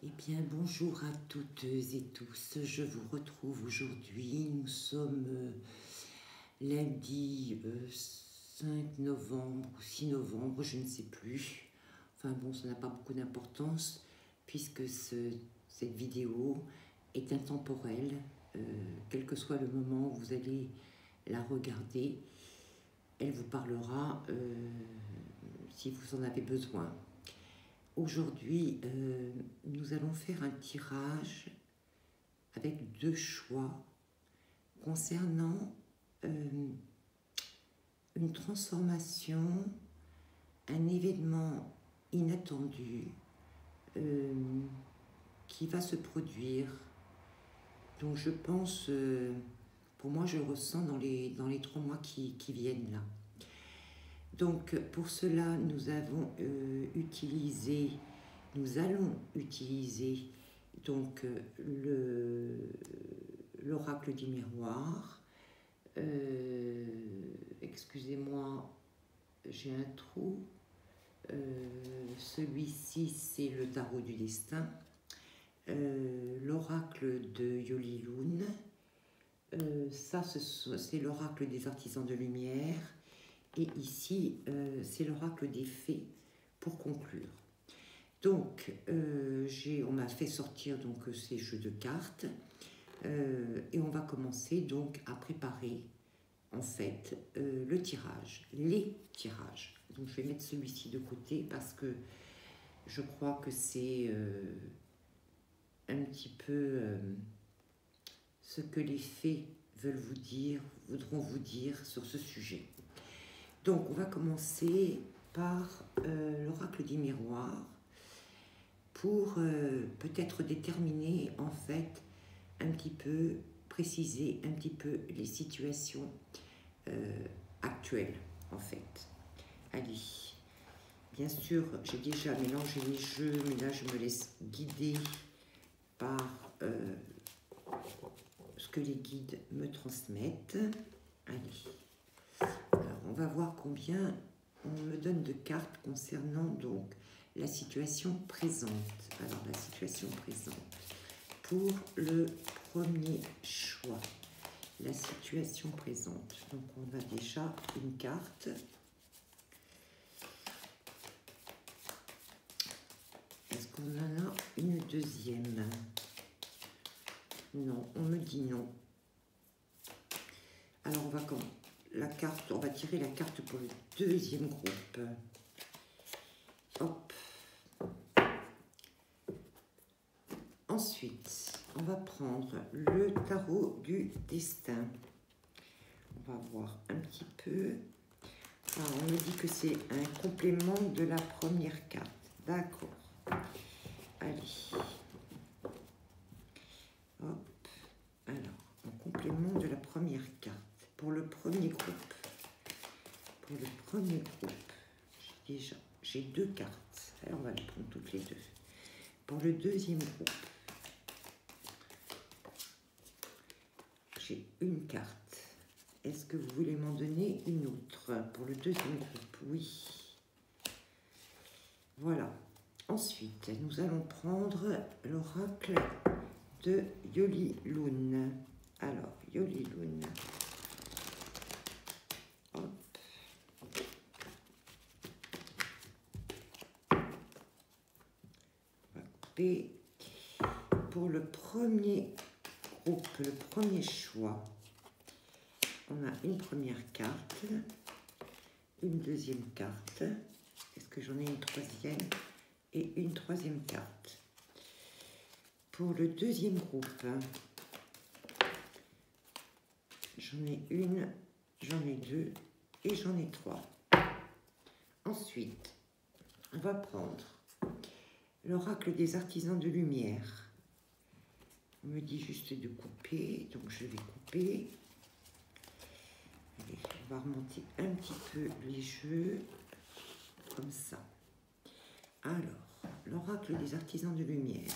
Eh bien, bonjour à toutes et tous. Je vous retrouve aujourd'hui. Nous sommes lundi 5 novembre ou 6 novembre, je ne sais plus. Enfin bon, ça n'a pas beaucoup d'importance puisque cette vidéo est intemporelle. Quel que soit le moment où vous allez la regarder, elle vous parlera si vous en avez besoin. Aujourd'hui, nous allons faire un tirage avec deux choix concernant une transformation, un événement inattendu qui va se produire. Donc je pense, pour moi je le ressens dans les 3 mois qui viennent là. Donc pour cela nous allons utiliser donc l'oracle du miroir. Excusez-moi, j'ai un trou. Celui-ci c'est le tarot du destin. L'oracle de Yoli Lune. Ça c'est l'oracle des artisans de lumière. Et ici, c'est l'oracle des fées pour conclure. Donc, on m'a fait sortir donc, ces jeux de cartes et on va commencer donc à préparer en fait le tirage, les tirages. Donc, je vais mettre celui-ci de côté parce que je crois que c'est un petit peu ce que les fées voudront vous dire sur ce sujet. Donc, on va commencer par l'oracle du miroir pour peut-être déterminer, en fait, un petit peu, préciser un petit peu les situations actuelles, en fait. Allez, bien sûr, j'ai déjà mélangé les jeux, mais là, je me laisse guider par ce que les guides me transmettent. Allez. Alors, on va voir combien on me donne de cartes concernant donc la situation présente. Alors, la situation présente. Pour le premier choix, la situation présente. Donc, on a déjà une carte. Est-ce qu'on en a une deuxième? Non, on me dit non. Alors, on va commencer. On va tirer la carte pour le deuxième groupe. Hop. Ensuite, on va prendre le tarot du destin. On va voir un petit peu. Alors, on me dit que c'est un complément de la première carte. D'accord. Allez. Hop. Alors, un complément de la première carte. Pour le premier groupe, j'ai deux cartes. Alors, on va les prendre toutes les deux. Pour le deuxième groupe, j'ai une carte. Est-ce que vous voulez m'en donner une autre? Pour le deuxième groupe, oui. Voilà. Ensuite, nous allons prendre l'oracle de Yoli Lune. Alors, Yoli Lune. Pour le premier groupe, le premier choix, on a une première carte, une deuxième carte. Est-ce que j'en ai une troisième? Et une troisième carte. Pour le deuxième groupe, j'en ai une, j'en ai deux et j'en ai trois. Ensuite, on va prendre l'oracle des artisans de lumière. On me dit juste de couper, donc je vais couper. Allez, on va remonter un petit peu les jeux, comme ça. Alors, l'oracle des artisans de lumière.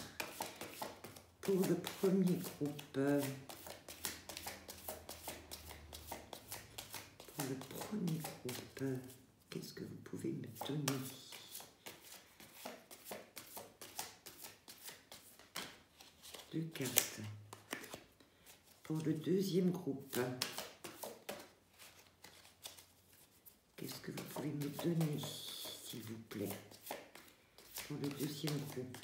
Pour le premier groupe, qu'est-ce que vous pouvez me donner? 2 cartes. Pour le deuxième groupe, qu'est-ce que vous pouvez me donner, s'il vous plaît, pour le deuxième groupe?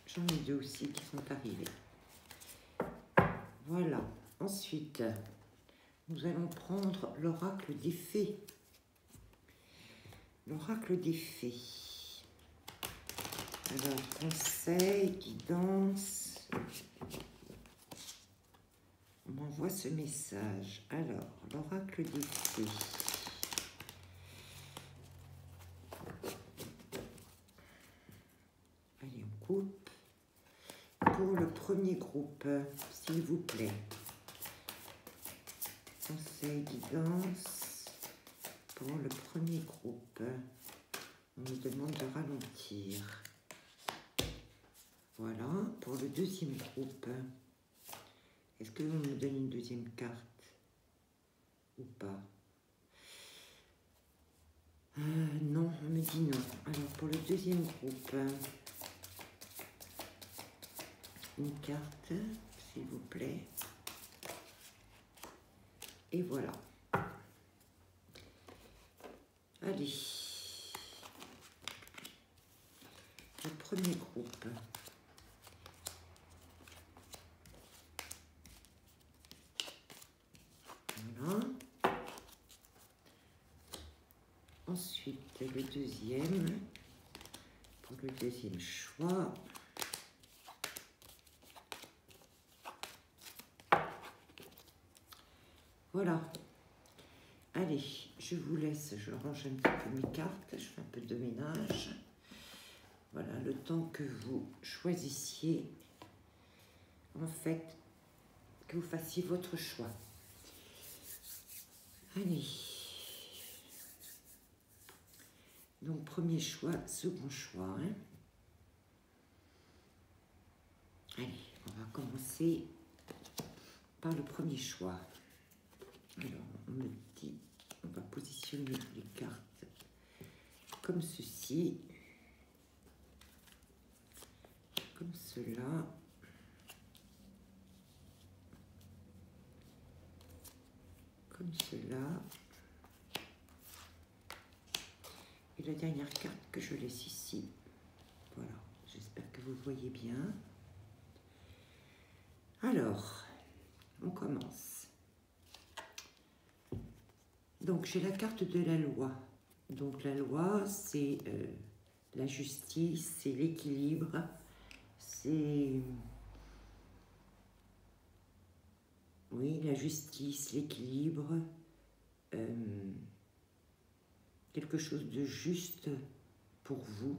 J'en ai 2 aussi qui sont arrivés. Voilà. Ensuite, nous allons prendre l'oracle des fées. L'oracle des fées. Alors, conseil, guidance. On m'envoie ce message. Alors, l'oracle des fées. Allez, on coupe. Pour le premier groupe, s'il vous plaît. Conseil, guidance. Pour le premier groupe, on nous demande de ralentir. Voilà, pour le deuxième groupe, est-ce qu'on nous donne une deuxième carte ou pas? Non, on me dit non. Alors, pour le deuxième groupe, une carte, s'il vous plaît. Et voilà. Allez. Le premier groupe. Voilà. Ensuite, le deuxième. Pour le deuxième choix. Voilà. Allez, je vous laisse, je range un petit peu mes cartes, je fais un peu de ménage. Voilà, le temps que vous choisissiez, en fait, que vous fassiez votre choix. Allez. Donc, premier choix, second choix. Hein. Allez, on va commencer par le premier choix. Alors, on me dit, on va positionner les cartes comme ceci, comme cela, comme cela. Et la dernière carte que je laisse ici. Voilà, j'espère que vous voyez bien. Alors, on commence. Donc, j'ai la carte de la loi. Donc, la loi, c'est la justice, c'est l'équilibre, c'est... Oui, la justice, l'équilibre, quelque chose de juste pour vous.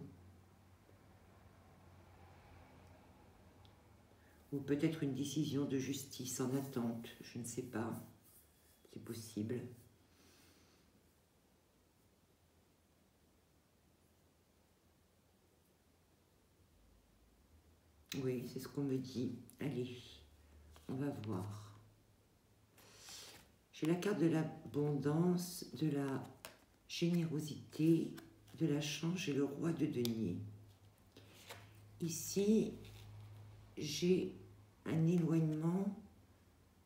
Ou peut-être une décision de justice en attente, je ne sais pas, c'est possible. Oui, c'est ce qu'on me dit. Allez, on va voir. J'ai la carte de l'abondance, de la générosité, de la chance et le roi de denier. Ici, j'ai un éloignement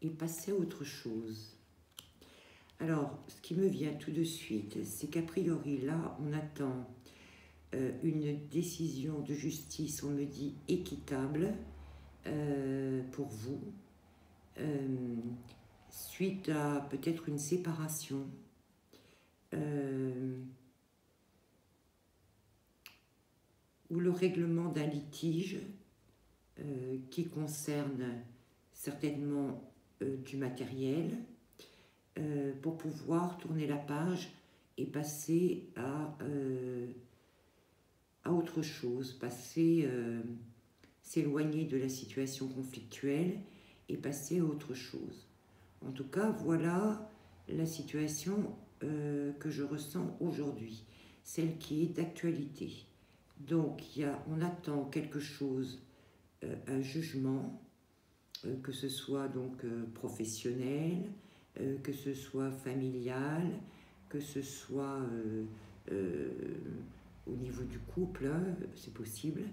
et passer à autre chose. Alors, ce qui me vient tout de suite, c'est qu'a priori, là, on attend une décision de justice, on me dit équitable pour vous, suite à peut-être une séparation, ou le règlement d'un litige qui concerne certainement du matériel, pour pouvoir tourner la page et passer à autre chose, passer, s'éloigner de la situation conflictuelle et passer à autre chose. En tout cas, voilà la situation que je ressens aujourd'hui, celle qui est d'actualité. Donc, on attend quelque chose, un jugement, que ce soit donc professionnel, que ce soit familial, que ce soit au niveau du couple, hein, c'est possible.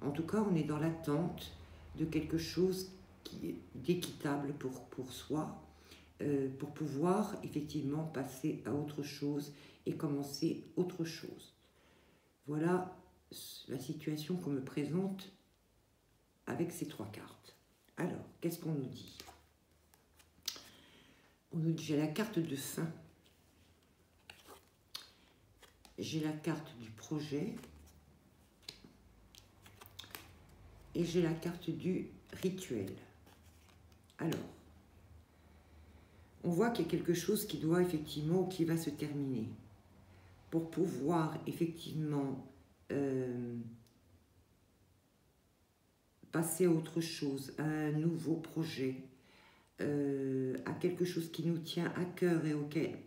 En tout cas, on est dans l'attente de quelque chose d'équitable pour soi, pour pouvoir effectivement passer à autre chose et commencer autre chose. Voilà la situation qu'on me présente avec ces 3 cartes. Alors, qu'est-ce qu'on nous dit? On nous dit, j'ai la carte de fin, j'ai la carte du projet et j'ai la carte du rituel. Alors, on voit qu'il y a quelque chose qui doit effectivement, qui va se terminer pour pouvoir effectivement passer à autre chose, à un nouveau projet, à quelque chose qui nous tient à cœur et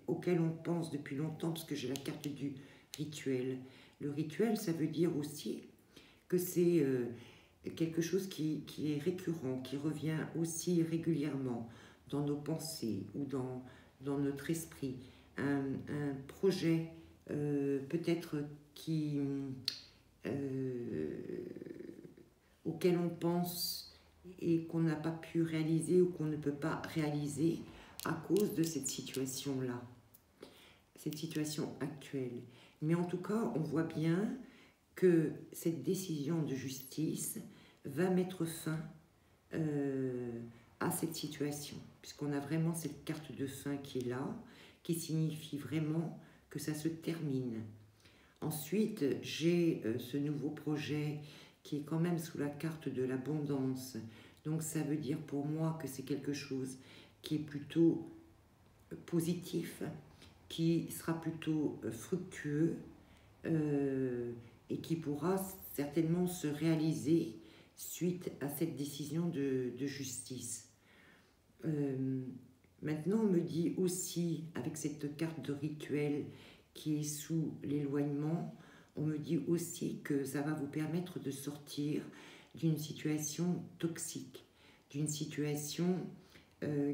auquel on pense depuis longtemps, parce que j'ai la carte du rituel. Le rituel, ça veut dire aussi que c'est quelque chose qui est récurrent, qui revient aussi régulièrement dans nos pensées ou dans notre esprit. Un projet peut-être auquel on pense et qu'on n'a pas pu réaliser ou qu'on ne peut pas réaliser à cause de cette situation-là, cette situation actuelle. Mais en tout cas, on voit bien que cette décision de justice va mettre fin à cette situation, puisqu'on a vraiment cette carte de fin qui est là, qui signifie vraiment que ça se termine. Ensuite, j'ai ce nouveau projet qui est quand même sous la carte de l'abondance. Donc ça veut dire pour moi que c'est quelque chose qui est plutôt positif, qui sera plutôt fructueux et qui pourra certainement se réaliser suite à cette décision de justice. Maintenant, on me dit aussi, avec cette carte de rituel qui est sous l'éloignement, on me dit aussi que ça va vous permettre de sortir d'une situation toxique, d'une situation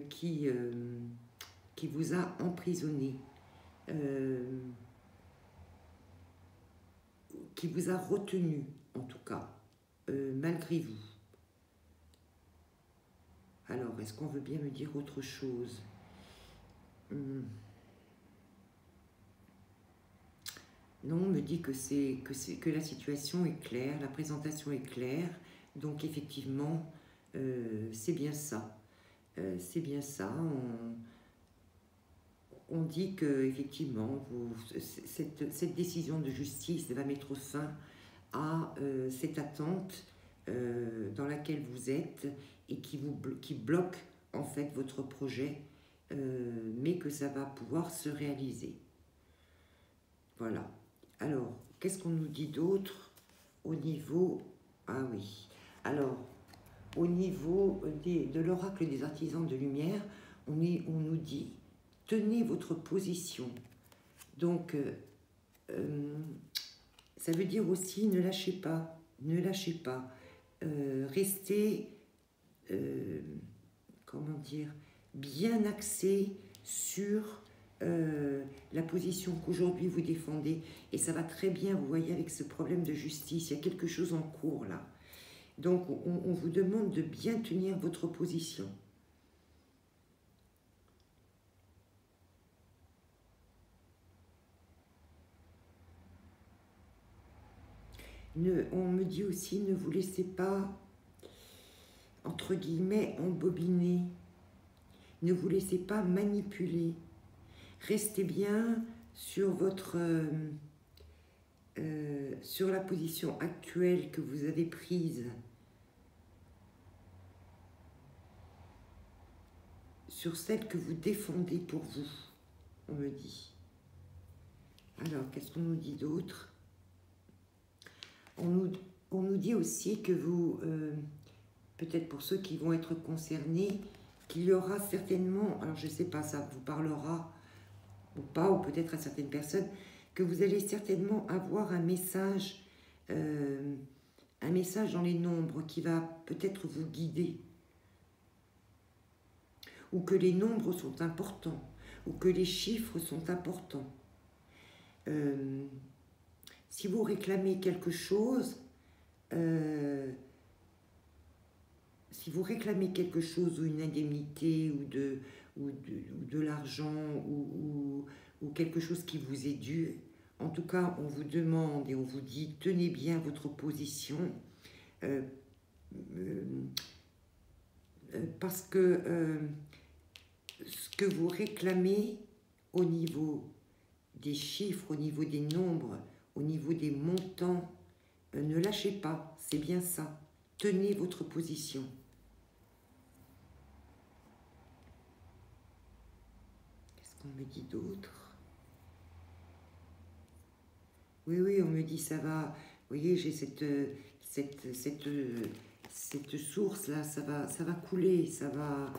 qui vous a emprisonné, qui vous a retenu en tout cas, malgré vous. Alors, est-ce qu'on veut bien me dire autre chose? Non, on me dit que la situation est claire, la présentation est claire, donc effectivement, c'est bien ça. C'est bien ça. On dit que effectivement, cette décision de justice va mettre fin à cette attente dans laquelle vous êtes et qui bloque en fait votre projet, mais que ça va pouvoir se réaliser. Voilà. Alors, qu'est-ce qu'on nous dit d'autre au niveau... Ah oui. Alors, au niveau de l'oracle des artisans de lumière, on nous dit, tenez votre position. Donc, ça veut dire aussi, ne lâchez pas, ne lâchez pas. Restez, comment dire, bien axé sur la position qu'aujourd'hui vous défendez. Et ça va très bien, vous voyez, avec ce problème de justice. Il y a quelque chose en cours là. Donc, on vous demande de bien tenir votre position. On me dit aussi, ne vous laissez pas, entre guillemets, embobiner. Ne vous laissez pas manipuler. Restez bien sur sur la position actuelle que vous avez prise. Sur celle que vous défendez pour vous, on me dit. Alors, qu'est-ce qu'on nous dit d'autre? On nous dit aussi que vous, peut-être pour ceux qui vont être concernés, qu'il y aura certainement, alors je ne sais pas, ça vous parlera ou pas, ou peut-être à certaines personnes, que vous allez certainement avoir un message dans les nombres qui va peut-être vous guider, ou que les nombres sont importants, ou que les chiffres sont importants. Si vous réclamez quelque chose, ou une indemnité ou de l'argent ou quelque chose qui vous est dû, en tout cas, on vous demande et on vous dit tenez bien votre position parce que ce que vous réclamez au niveau des chiffres, au niveau des nombres, au niveau des montants, ne lâchez pas, c'est bien ça. Tenez votre position. Qu'est-ce qu'on me dit d'autre? Oui, on me dit ça va. Vous voyez, j'ai cette source-là, ça va couler, ça va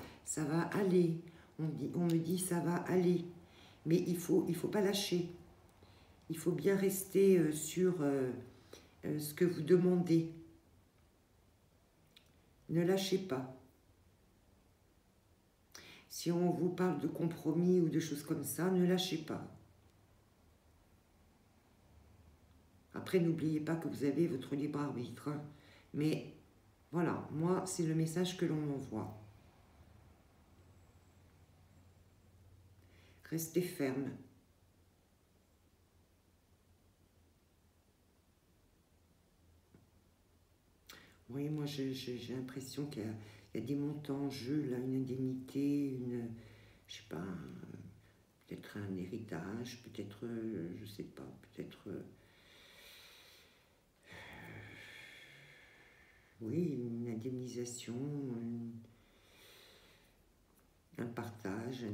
aller. On me dit ça va aller. Mais il faut pas lâcher. Il faut bien rester sur ce que vous demandez. Ne lâchez pas. Si on vous parle de compromis ou de choses comme ça, ne lâchez pas. Après, n'oubliez pas que vous avez votre libre arbitre. Hein. Mais voilà, moi, c'est le message que l'on m'envoie. Restez ferme. Oui, moi, j'ai l'impression qu'il y a des montants en jeu, là, une indemnité, je sais pas, peut-être un héritage, peut-être, je sais pas, peut-être, oui, une indemnisation, un partage,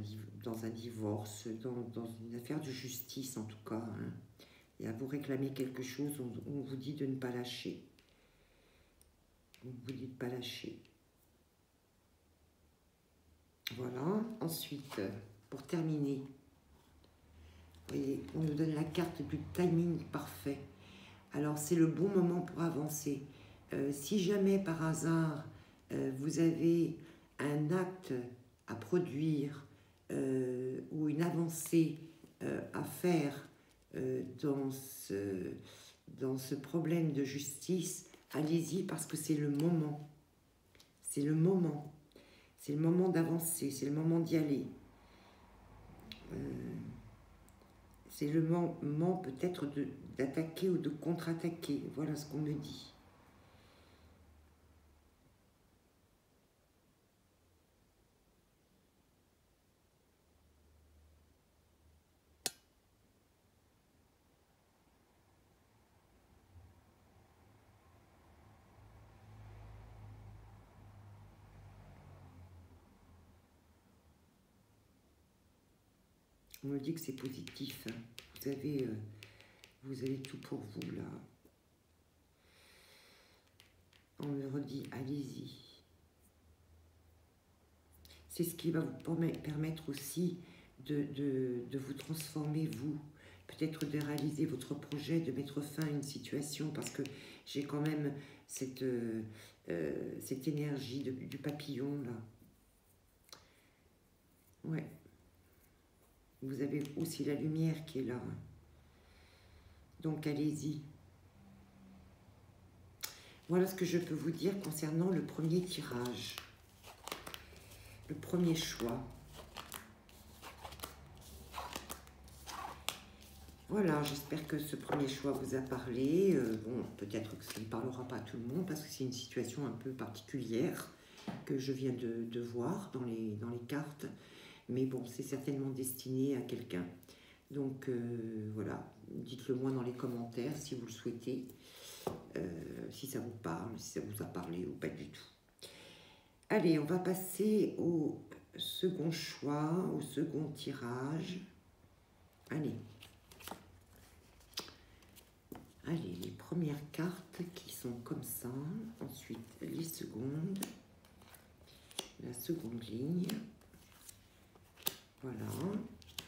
dans un divorce, dans une affaire de justice en tout cas. Hein. Et à vous réclamer quelque chose, on vous dit de ne pas lâcher. On vous dit de ne pas lâcher. Voilà. Ensuite, pour terminer, vous voyez, on nous donne la carte du timing parfait. Alors, c'est le bon moment pour avancer. Si jamais, par hasard, vous avez un acte à produire ou une avancée à faire dans ce problème de justice, allez-y parce que c'est le moment. C'est le moment. C'est le moment d'avancer, c'est le moment d'y aller. C'est le moment peut-être d'attaquer ou de contre-attaquer. Voilà ce qu'on me dit. On me dit que c'est positif. Hein. Vous avez tout pour vous, là. On me redit, allez-y. C'est ce qui va vous permettre aussi de vous transformer, vous. Peut-être de réaliser votre projet, de mettre fin à une situation, parce que j'ai quand même cette énergie du papillon, là. Ouais. Vous avez aussi la lumière qui est là. Donc, allez-y. Voilà ce que je peux vous dire concernant le premier tirage. Le premier choix. Voilà, j'espère que ce premier choix vous a parlé. Bon, peut-être que ça ne parlera pas à tout le monde parce que c'est une situation un peu particulière que je viens de voir dans les cartes. Mais bon, c'est certainement destiné à quelqu'un. Donc, voilà, dites-le moi dans les commentaires si vous le souhaitez. Si ça vous parle, si ça vous a parlé ou pas du tout. Allez, on va passer au second choix, au second tirage. Allez. Allez, les premières cartes qui sont comme ça. Ensuite, les secondes. La seconde ligne. Voilà.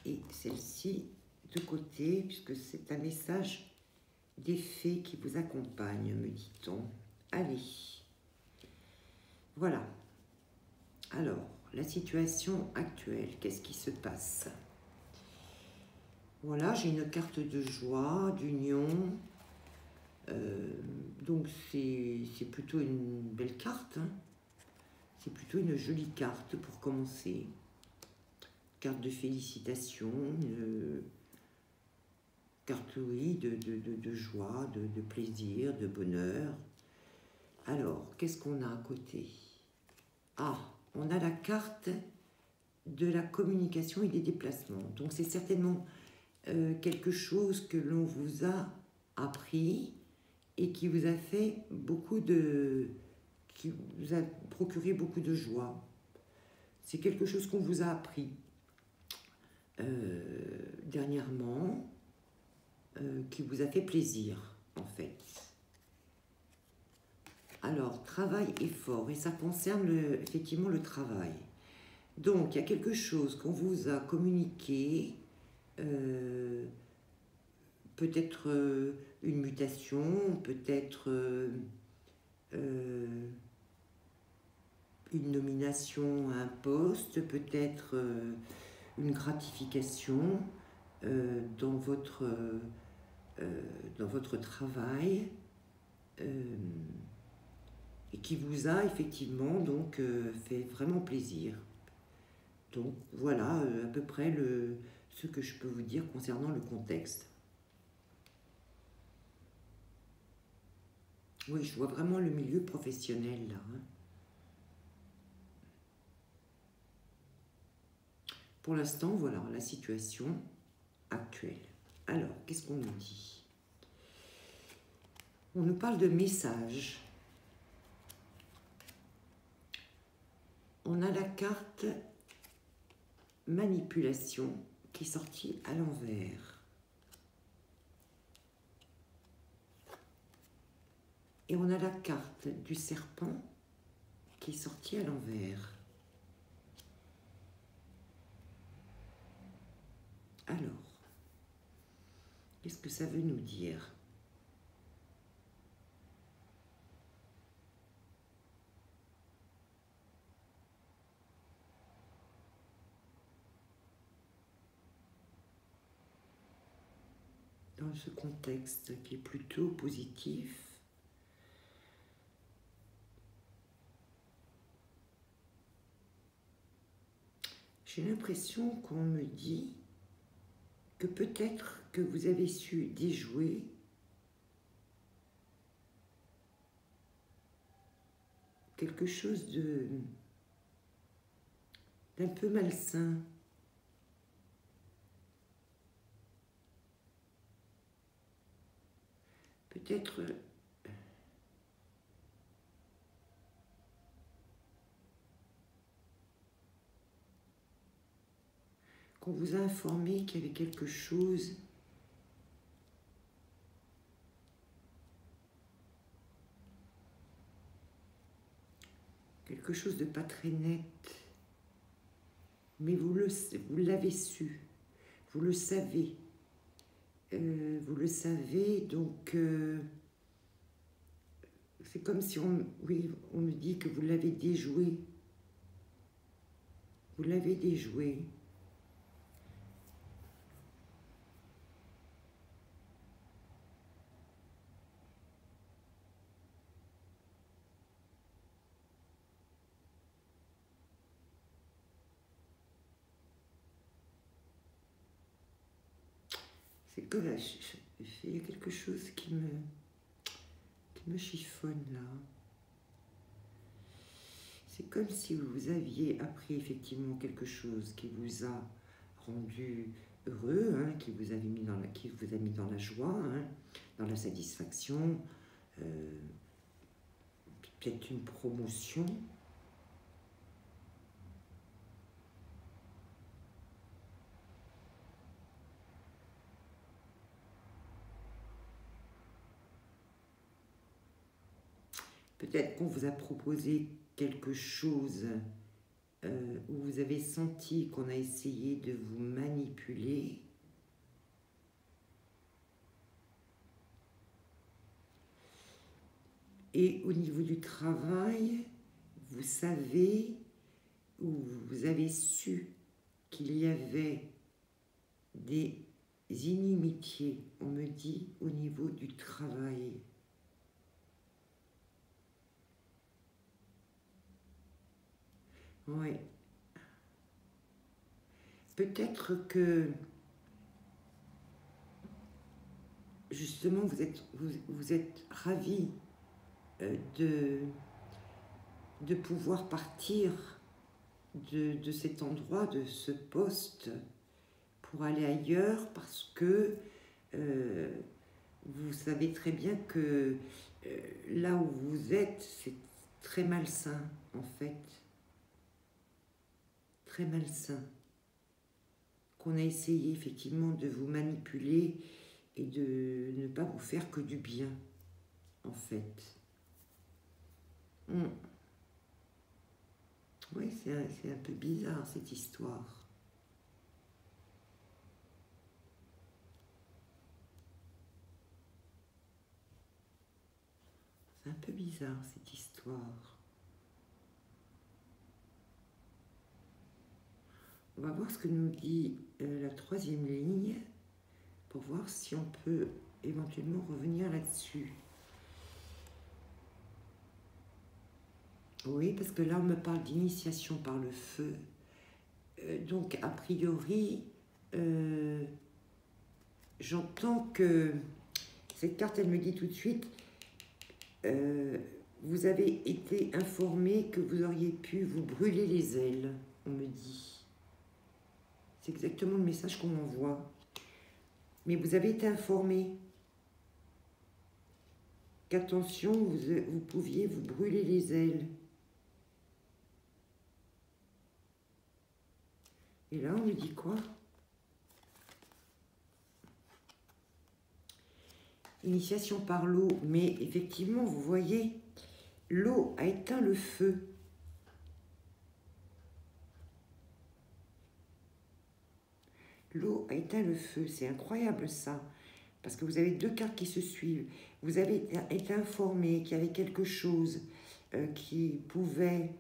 Et celle-ci de côté, puisque c'est un message des fées qui vous accompagnent, me dit-on. Allez. Voilà. Alors, la situation actuelle, qu'est-ce qui se passe? Voilà, j'ai une carte de joie, d'union. Donc c'est plutôt une belle carte, hein. C'est plutôt une jolie carte pour commencer. Carte de félicitations, carte, oui, de joie, de plaisir, de bonheur. Alors, qu'est-ce qu'on a à côté? Ah, on a la carte de la communication et des déplacements. Donc, c'est certainement quelque chose que l'on vous a appris et qui vous a fait qui vous a procuré beaucoup de joie. C'est quelque chose qu'on vous a appris dernièrement, qui vous a fait plaisir, en fait. Alors, travail effort, et ça concerne effectivement le travail. Donc, il y a quelque chose qu'on vous a communiqué, peut-être une mutation, peut-être une nomination à un poste, peut-être une gratification dans votre travail, et qui vous a effectivement donc fait vraiment plaisir. Donc voilà à peu près ce que je peux vous dire concernant le contexte. Oui, je vois vraiment le milieu professionnel là, hein. Pour l'instant, voilà la situation actuelle. Alors, qu'est-ce qu'on nous dit? On nous parle de messages. On a la carte manipulation qui est sortie à l'envers. Et on a la carte du serpent qui est sortie à l'envers. Alors, qu'est-ce que ça veut nous dire? Dans ce contexte qui est plutôt positif, j'ai l'impression qu'on me dit que peut-être que vous avez su déjouer quelque chose d'un peu malsain. Peut-être qu'on vous a informé qu'il y avait quelque chose de pas très net, mais vous l'avez su, vous le savez, donc c'est comme si on me dit que vous l'avez déjoué, vous l'avez déjoué. C'est que là, il y a quelque chose qui me chiffonne là. C'est comme si vous aviez appris effectivement quelque chose qui vous a rendu heureux, hein, qui vous a mis dans la joie, hein, dans la satisfaction, peut-être une promotion. Peut-être qu'on vous a proposé quelque chose où vous avez senti qu'on a essayé de vous manipuler. Et au niveau du travail, vous savez, ou vous avez su qu'il y avait des inimitiés, on me dit, au niveau du travail. Oui. Peut-être que, justement, vous êtes ravis de pouvoir partir de cet endroit, de ce poste, pour aller ailleurs, parce que vous savez très bien que là où vous êtes, c'est très malsain, en fait. Très malsain. Qu'on a essayé effectivement de vous manipuler et de ne pas vous faire que du bien, en fait. Oui, c'est un peu bizarre, cette histoire. C'est un peu bizarre, cette histoire. On va voir ce que nous dit la troisième ligne pour voir si on peut éventuellement revenir là-dessus. Oui, parce que là, on me parle d'initiation par le feu. Donc, a priori, j'entends que cette carte, elle me dit tout de suite, vous avez été informé que vous auriez pu vous brûler les ailes, on me dit. C'est exactement le message qu'on m'envoie. Mais vous avez été informé qu'attention, vous pouviez vous brûler les ailes. Et là, on me dit quoi? Initiation par l'eau. Mais effectivement, vous voyez, l'eau a éteint le feu. L'eau a éteint le feu. C'est incroyable, ça. Parce que vous avez deux cartes qui se suivent. Vous avez été informé qu'il y avait quelque chose qui pouvait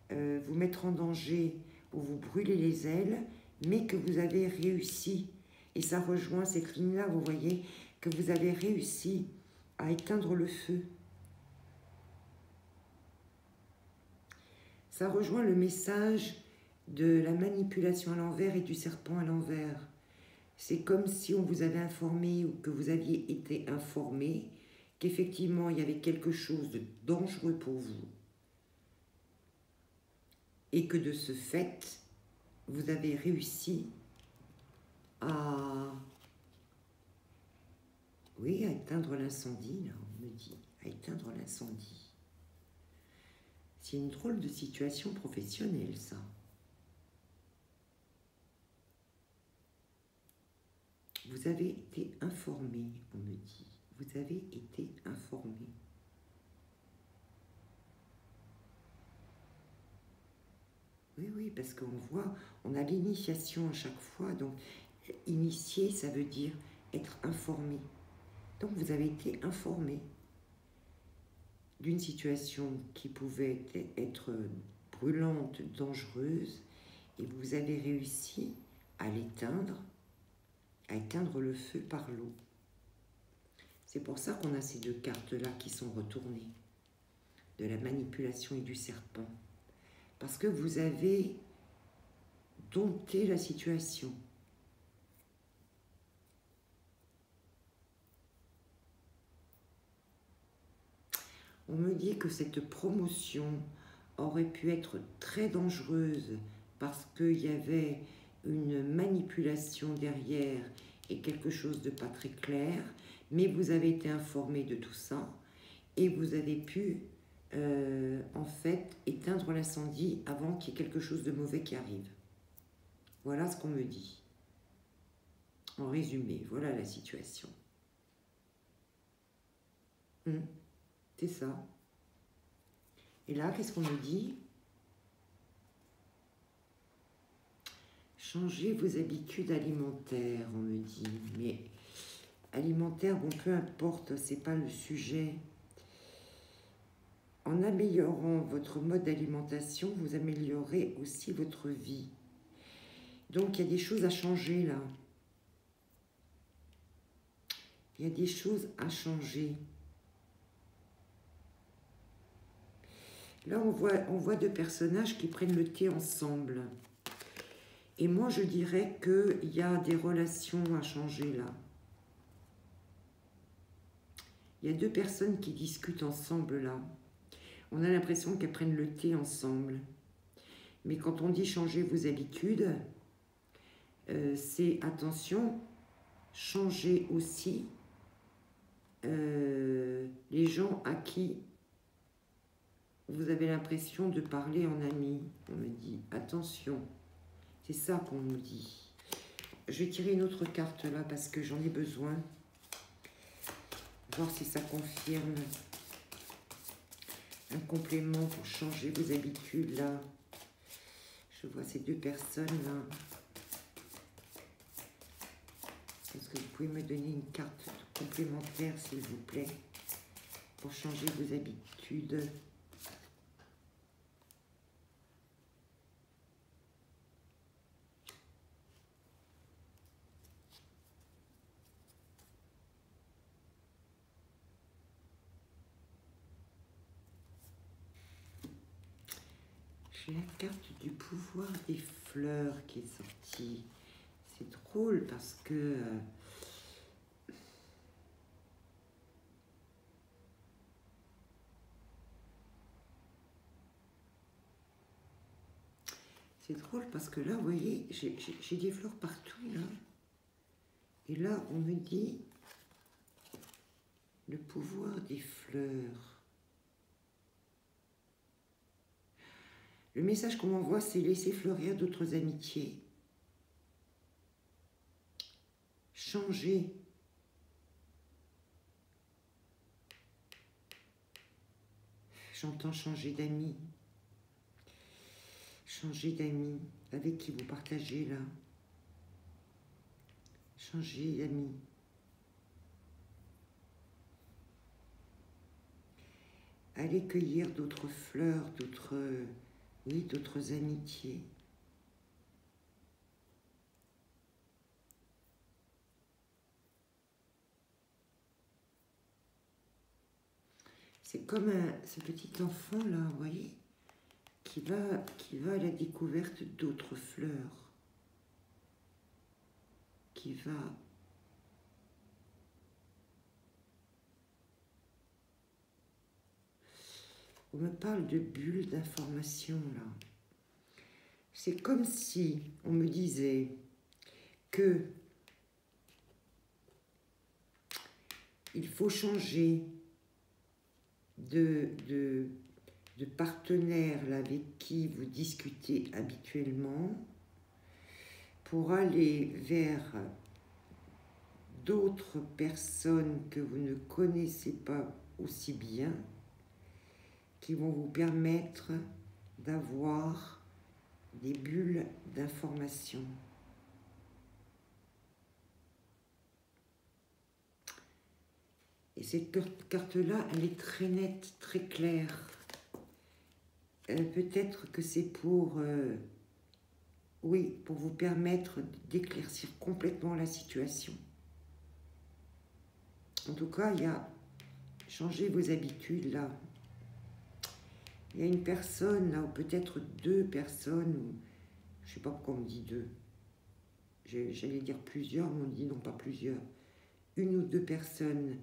vous mettre en danger ou vous brûler les ailes, mais que vous avez réussi. Et ça rejoint cette ligne-là, vous voyez, que vous avez réussi à éteindre le feu. Ça rejoint le message de la manipulation à l'envers et du serpent à l'envers. C'est comme si on vous avait informé ou que vous aviez été informé qu'effectivement il y avait quelque chose de dangereux pour vous et que de ce fait, vous avez réussi à... Oui, à éteindre l'incendie, là, on me dit, à éteindre l'incendie. C'est une drôle de situation professionnelle, ça. Vous avez été informé, on me dit. Vous avez été informé. Oui, parce qu'on voit, on a l'initiation à chaque fois. Donc, initier, ça veut dire être informé. Donc, vous avez été informé d'une situation qui pouvait être brûlante, dangereuse, et vous avez réussi à l'éteindre, à éteindre le feu par l'eau. C'est pour ça qu'on a ces deux cartes-là qui sont retournées, de la manipulation et du serpent. Parce que vous avez dompté la situation. On me dit que cette promotion aurait pu être très dangereuse parce qu'il y avait une manipulation derrière et quelque chose de pas très clair, mais vous avez été informé de tout ça et vous avez pu en fait éteindre l'incendie avant qu'il y ait quelque chose de mauvais qui arrive. Voilà ce qu'on me dit. En résumé, voilà la situation. C'est ça. Et là, qu'est-ce qu'on me dit? Changez vos habitudes alimentaires, on me dit. Mais alimentaire, bon, peu importe, c'est pas le sujet. En améliorant votre mode d'alimentation, vous améliorez aussi votre vie. Donc, il y a des choses à changer là. Il y a des choses à changer. Là, on voit deux personnages qui prennent le thé ensemble. Et moi, je dirais qu'il y a des relations à changer là. Il y a deux personnes qui discutent ensemble là. On a l'impression qu'elles prennent le thé ensemble. Mais quand on dit changer vos habitudes, c'est attention, changer aussi les gens à qui vous avez l'impression de parler en ami. On me dit attention, c'est ça qu'on nous dit. Je vais tirer une autre carte là parce que j'en ai besoin. Voir si ça confirme un complément pour changer vos habitudes là. Je vois ces deux personnes là. Est-ce que vous pouvez me donner une carte complémentaire s'il vous plaît pour changer vos habitudes? J'ai la carte du pouvoir des fleurs qui est sortie. C'est drôle parce que là, vous voyez, j'ai des fleurs partout là. Et là, on me dit le pouvoir des fleurs. Le message qu'on m'envoie, c'est laisser fleurir d'autres amitiés. Changer. J'entends changer d'amis. Changer d'amis avec qui vous partagez là. Changer d'amis. Aller cueillir d'autres fleurs, d'autres amitiés. C'est comme ce petit enfant là, vous voyez, qui va à la découverte d'autres fleurs. Qui va on me parle de bulles d'information là. C'est comme si on me disait que il faut changer de partenaire là, avec qui vous discutez habituellement pour aller vers d'autres personnes que vous ne connaissez pas aussi bien, qui vont vous permettre d'avoir des bulles d'information. Et cette carte-là, elle est très nette, très claire. Peut-être que c'est pour vous permettre d'éclaircir complètement la situation. En tout cas, il y a changer vos habitudes là. Il y a une personne là, ou peut-être deux personnes, ou, je ne sais pas pourquoi on me dit deux. J'allais dire plusieurs, mais on dit non pas plusieurs. Une ou deux personnes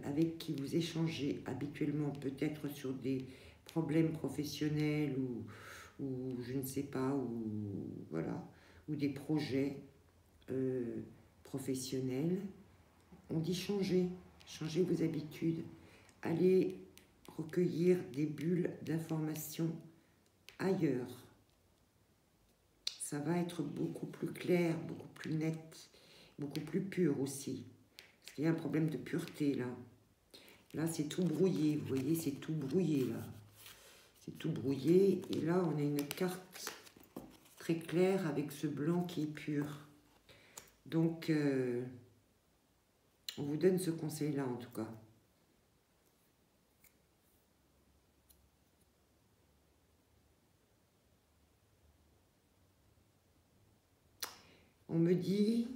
avec qui vous échangez habituellement, peut-être sur des problèmes professionnels ou je ne sais pas, ou voilà, ou des projets professionnels. On dit changer vos habitudes, allez recueillir des bulles d'informations ailleurs. Ça va être beaucoup plus clair, beaucoup plus net, beaucoup plus pur aussi. Parce qu'il y a un problème de pureté là. Là, c'est tout brouillé, vous voyez, c'est tout brouillé là. C'est tout brouillé. Et là, on a une carte très claire avec ce blanc qui est pur. Donc, on vous donne ce conseil-là en tout cas. On me dit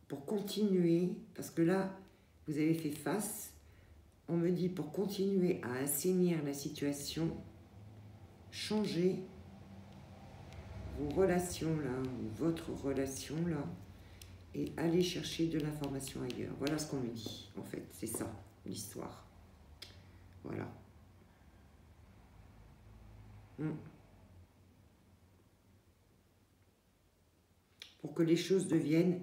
pour continuer, parce que là, vous avez fait face, on me dit pour continuer à assainir la situation, changer vos relations là, ou votre relation là, et aller chercher de l'information ailleurs. Voilà ce qu'on me dit, en fait, c'est ça, l'histoire. Voilà. Pour que les choses deviennent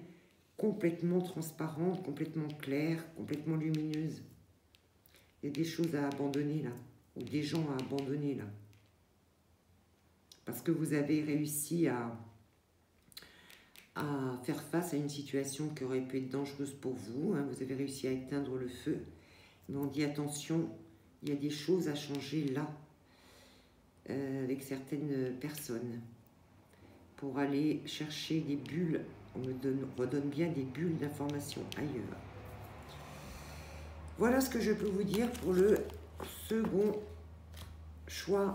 complètement transparentes, complètement claires, complètement lumineuses. Il y a des choses à abandonner là, ou des gens à abandonner là. Parce que vous avez réussi à faire face à une situation qui aurait pu être dangereuse pour vous. Hein. Vous avez réussi à éteindre le feu. Mais on dit attention, il y a des choses à changer là, avec certaines personnes, pour aller chercher des bulles. On me redonne bien des bulles d'information ailleurs. Voilà ce que je peux vous dire pour le second choix.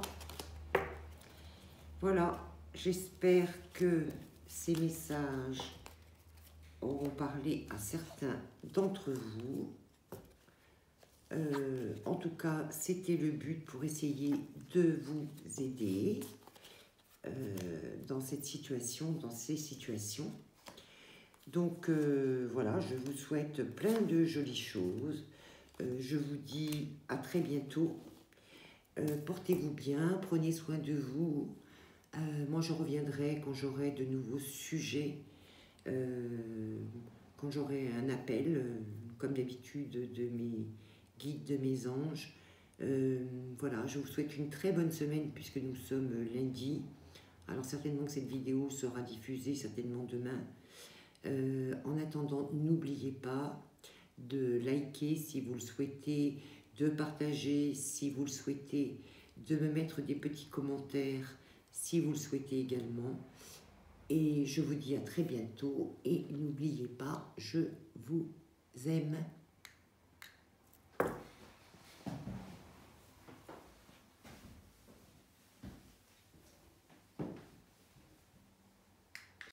Voilà, j'espère que ces messages auront parlé à certains d'entre vous. En tout cas, c'était le but pour essayer de vous aider dans cette situation, dans ces situations. Donc voilà, je vous souhaite plein de jolies choses. Je vous dis à très bientôt. Portez-vous bien, prenez soin de vous. Moi, je reviendrai quand j'aurai de nouveaux sujets, quand j'aurai un appel, comme d'habitude, de mes guides, de mes anges. Voilà, je vous souhaite une très bonne semaine puisque nous sommes lundi. Alors certainement que cette vidéo sera diffusée, certainement demain. En attendant, n'oubliez pas de liker si vous le souhaitez, de partager si vous le souhaitez, de me mettre des petits commentaires si vous le souhaitez également. Et je vous dis à très bientôt et n'oubliez pas, je vous aime.